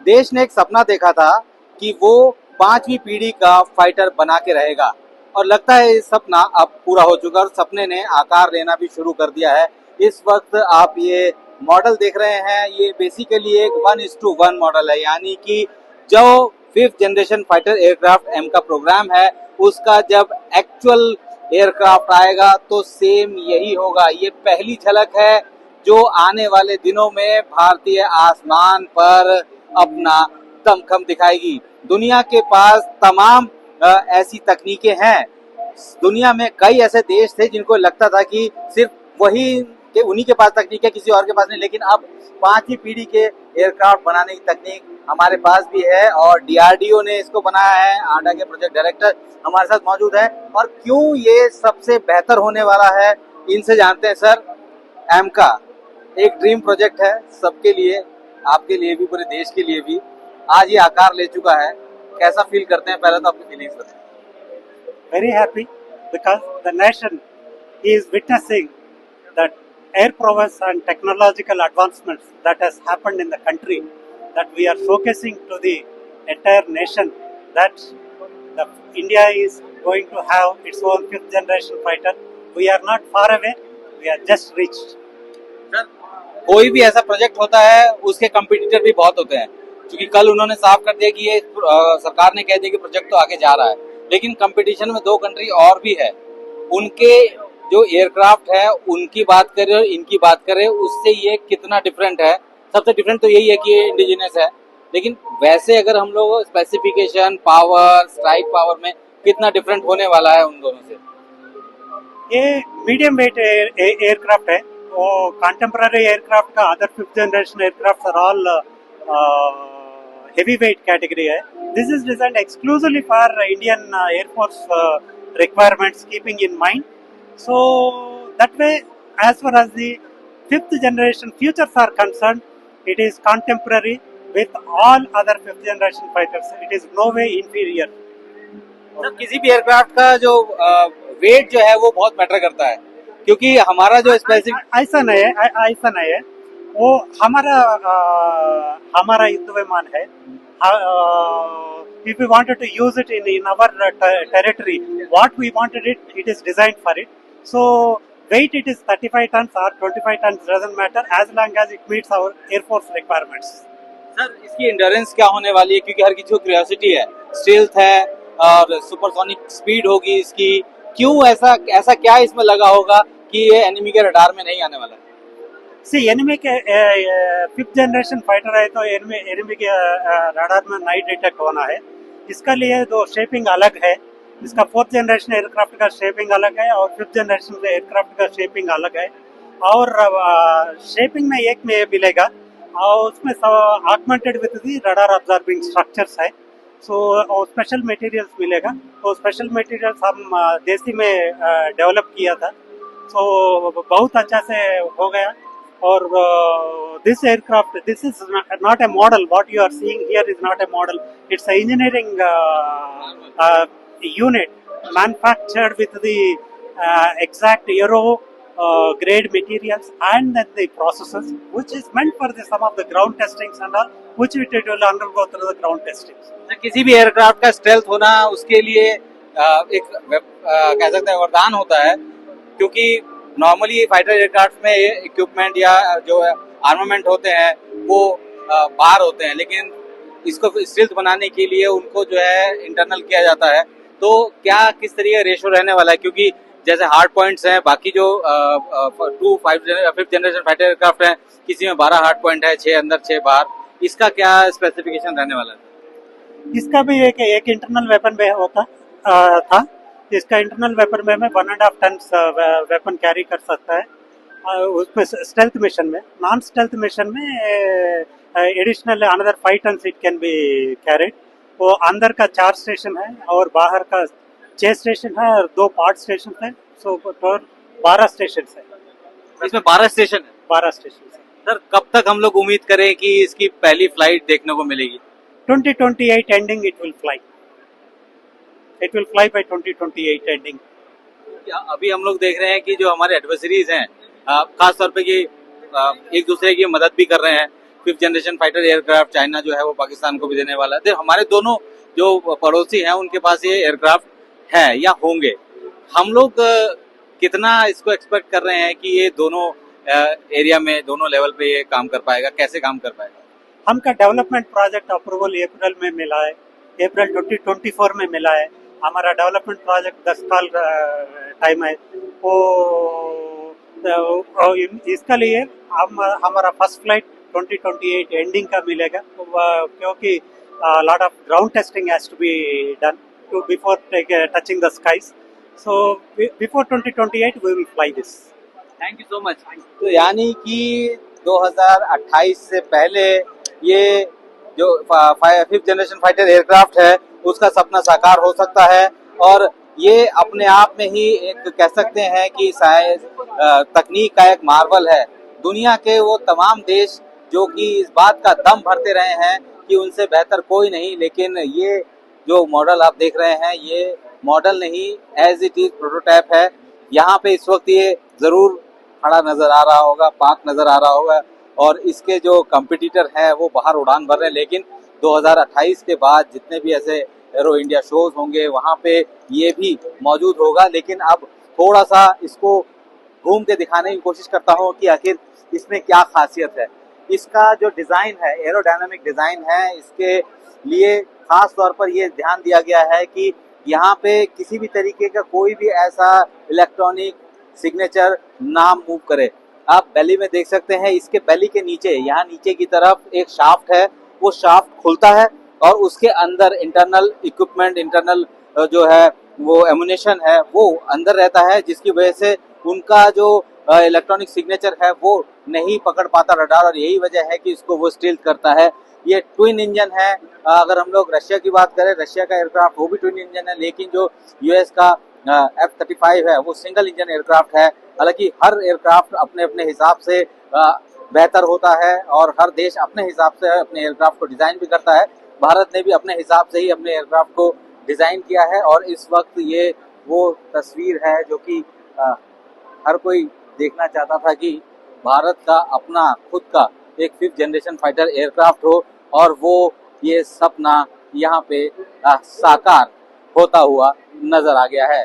देश ने एक सपना देखा था कि वो 5वीं पीढ़ी का फाइटर बना के रहेगा और लगता है ये सपना अब पूरा हो चुका है और सपने ने आकार लेना भी शुरू कर दिया है। इस वक्त आप ये मॉडल देख रहे हैं, ये बेसिकली एक 1:1 मॉडल है, यानी कि जो 5th जनरेशन फाइटर एयरक्राफ्ट एम का प्रोग्राम है उसका जब एक्चुअल एयरक्राफ्ट आएगा तो सेम यही होगा। ये पहली झलक है जो आने वाले दिनों में भारतीय आसमान पर अपना दमखम दिखाएगी। दुनिया के पास तमाम ऐसी तकनीकें हैं। दुनिया में कई ऐसे देश थे जिनको लगता था कि सिर्फ वही कि उन्हीं के पास तकनीक है, किसी और के पास नहीं, लेकिन अब 5वीं पीढ़ी के एयरक्राफ्ट बनाने की तकनीक हमारे पास भी है और डीआरडीओ ने इसको बनाया है। आडा के प्रोजेक्ट डायरेक्टर हमारे साथ मौजूद है और क्यों ये सबसे बेहतर होने वाला है इनसे जानते हैं। सर, एम का एक ड्रीम प्रोजेक्ट है सबके लिए, आपके लिए भी, पूरे देश के लिए भी। आज ये आकार ले चुका है, कैसा फील करते हैं? पहले तो आपकी फीलिंग्स बताएं। Very happy because the nation is witnessing that air prowess and technological advancements that has happened in the country, that we are showcasing to the entire nation that the India is going to have its own 5th generation fighter. We are not far away, we are just reached. Sir, कोई भी ऐसा project होता है उसके competitor भी बहुत होते हैं, क्योंकि कल उन्होंने साफ कर दिया कि ये सरकार ने कह दिया कि प्रोजेक्ट तो आगे जा रहा है, लेकिन कंपटीशन में 2 कंट्री और भी है। उनके जो एयरक्राफ्ट है उनकी बात करें और इनकी बात करें, उससे ये कितना डिफरेंट है? सबसे डिफरेंट तो यही है कि ये इंडिजिनस है, लेकिन वैसे अगर हम लोग स्पेसिफिकेशन, पावर, स्ट्राइक पावर में कितना डिफरेंट होने वाला है उन दोनों से? ये मीडियम वेट एयरक्राफ्ट है, वो कंटेम्पररी एयरक्राफ्ट का other 5th generation aircraft are all heavy weight category है. This is designed exclusively for Indian Air Force requirements, keeping in mind. So that way, as far as the 5th generation futures are concerned, it is contemporary with all other 5th generation fighters. It is no way inferior. Sir, किसी भी aircraft का जो wait जो है वो बहुत matter करता है, क्योंकि हमारा जो स्पेसिफिक ऐसा नहीं है, वो हमारा युद्ध विमान है. If we wanted to use it in our territory, what we wanted it is designed for it. So weight, it is 35 tons or 25 tons, doesn't matter as long as it meets our Air Force requirements. Sir, इसकी endurance क्या होने वाली है? क्योंकि हर किसी को curiosity है, stealth है और सुपरसोनिक स्पीड होगी इसकी। क्यों ऐसा क्या इसमें लगा होगा कि ये एनिमी के रडार में नहीं आने वाला है? एनिमी के 5th जनरेशन फाइटर है तो एनिमी के रडार में नहीं डिटेक्ट होना है. इसका लिए दो शेपिंग अलग है. इसका 4th जनरेशन एयरक्राफ्ट का शेपिंग अलग है और 5th जनरेशन एयरक्राफ्ट का शेपिंग अलग है. और शेपिंग में एक में मिलेगा और उसमें augmented with the radar observing structures है. सो स्पेशल मटेरियल्स मिलेगा. तो स्पेशल मटेरियल्स हम देसी में डेवलप किया था, सो बहुत अच्छा से हो गया. और this aircraft, this is not a model. What you are seeing here is not a model. It's an engineering unit manufactured with the exact aero grade materials and then the processes, which is meant for some of the ground testings and all, which it will undergo through the ground testings. किसी भी aircraft का stealth होना उसके लिए एक कह सकते हैं वरदान होता है, क्योंकि नॉर्मली फाइटर एयरक्राफ्ट में इक्विपमेंट या जो आर्मामेंट होते हैं वो बाहर होते हैं, लेकिन इसको स्टील्थ बनाने के लिए उनको जो है इंटरनल किया जाता है. तो क्या किस तरीके का रेशो रहने वाला है? क्योंकि जैसे हार्ड पॉइंट्स हैं, बाकी जो 5th जनरेशन फाइटर एयरक्राफ्ट है, किसी में 12 हार्ड पॉइंट है, 6 अंदर 6 बाहर. इसका क्या स्पेसिफिकेशन रहने वाला है? इसका भी एक इंटरनल वेपन में होता था. इसका इंटरनल वेपन में 1.5 टन वेपन कैरी कर सकता है. उसमें स्टेल्थ मिशन में, नॉन स्टेल्थ मिशन में additional another 5 tons it can be carried. वो अंदर का 4 स्टेशन है और बाहर का 6 स्टेशन है और 2 पार्ट स्टेशन है. सो 12 स्टेशन है. इसमें 12 स्टेशन है. 12 स्टेशन है. सर, कब तक हम लोग उम्मीद करें कि इसकी पहली फ्लाइट देखने को मिलेगी? 2028 ending it will fly. It will fly by 2028 ending. अभी हम लोग देख रहे हैं कि जो हमारे एडवर्सरीज हैं, खास तौर पे कि एक दूसरे की मदद भी कर रहे हैं, 5th generation fighter aircraft China जो है वो पाकिस्तान को भी देने वाला है। तो हमारे दोनों जो पड़ोसी हैं उनके पास ये एयरक्राफ्ट है या होंगे। हम लोग कितना इसको एक्सपेक्ट कर रहे हैं कि ये दोनों एरिया में, दोनों लेवल पे ये काम कर पाएगा, कैसे काम कर पाएगा? हमका डेवलपमेंट प्रोजेक्ट अप्रूवल अप्रैल में मिला है, अप्रैल 2024 में मिला है। हमारा डेवलपमेंट प्रोजेक्ट 10 साल टाइम है। वो इसके लिए हमारा फर्स्ट फ्लाइट 2028 एंडिंग का मिलेगा, क्योंकि lot of ground testing has to be done to before touching the skies. So before 2028 we will fly this. Thank you so much. तो यानी कि 2028 से पहले ये जो 5th जनरेशन फाइटर एयरक्राफ्ट है उसका सपना साकार हो सकता है, और ये अपने आप में ही एक कह सकते हैं कि तकनीक का एक मार्वल है। दुनिया के वो तमाम देश जो कि इस बात का दम भरते रहे हैं कि उनसे बेहतर कोई नहीं, लेकिन ये जो मॉडल आप देख रहे हैं ये मॉडल नहीं, एज इट इज प्रोटोटाइप है। यहाँ पे इस वक्त ये जरूर खड़ा नजर आ रहा होगा, पार्क नजर आ रहा होगा, और इसके जो कंपटीटर हैं वो बाहर उड़ान भर रहे हैं। लेकिन 2028 के बाद जितने भी ऐसे एरो इंडिया शोज होंगे वहाँ पे ये भी मौजूद होगा। लेकिन अब थोड़ा सा इसको घूम के दिखाने की कोशिश करता हूँ कि आखिर इसमें क्या खासियत है। इसका जो डिज़ाइन है, एरोडायनामिक डिज़ाइन है, इसके लिए खास तौर पर ये ध्यान दिया गया है कि यहाँ पे किसी भी तरीके का कोई भी ऐसा इलेक्ट्रॉनिक सिग्नेचर ना मूव करे। आप बेली में देख सकते हैं, इसके बेली के नीचे, यहाँ नीचे की तरफ एक शाफ्ट है, वो शाफ्ट खुलता है और उसके अंदर इंटरनल इक्विपमेंट, इंटरनल जो है वो एमुनेशन है वो अंदर रहता है, जिसकी वजह से उनका जो इलेक्ट्रॉनिक सिग्नेचर है वो नहीं पकड़ पाता रडार, और यही वजह है कि इसको वो स्टील्थ करता है। ये ट्विन इंजन है। अगर हम लोग रशिया की बात करें, रशिया का एयरक्राफ्ट वो भी ट्विन इंजन है, लेकिन जो यूएस का F-35 है वो सिंगल इंजन एयरक्राफ्ट है। हालांकि हर एयरक्राफ्ट अपने अपने हिसाब से बेहतर होता है और हर देश अपने हिसाब से अपने एयरक्राफ्ट को डिजाइन भी करता है। भारत ने भी अपने हिसाब से ही अपने एयरक्राफ्ट को डिजाइन किया है, और इस वक्त ये वो तस्वीर है जो कि हर कोई देखना चाहता था कि भारत का अपना खुद का एक 5th जनरेशन फाइटर एयरक्राफ्ट हो, और वो ये सपना यहाँ पे साकार होता हुआ नजर आ गया है।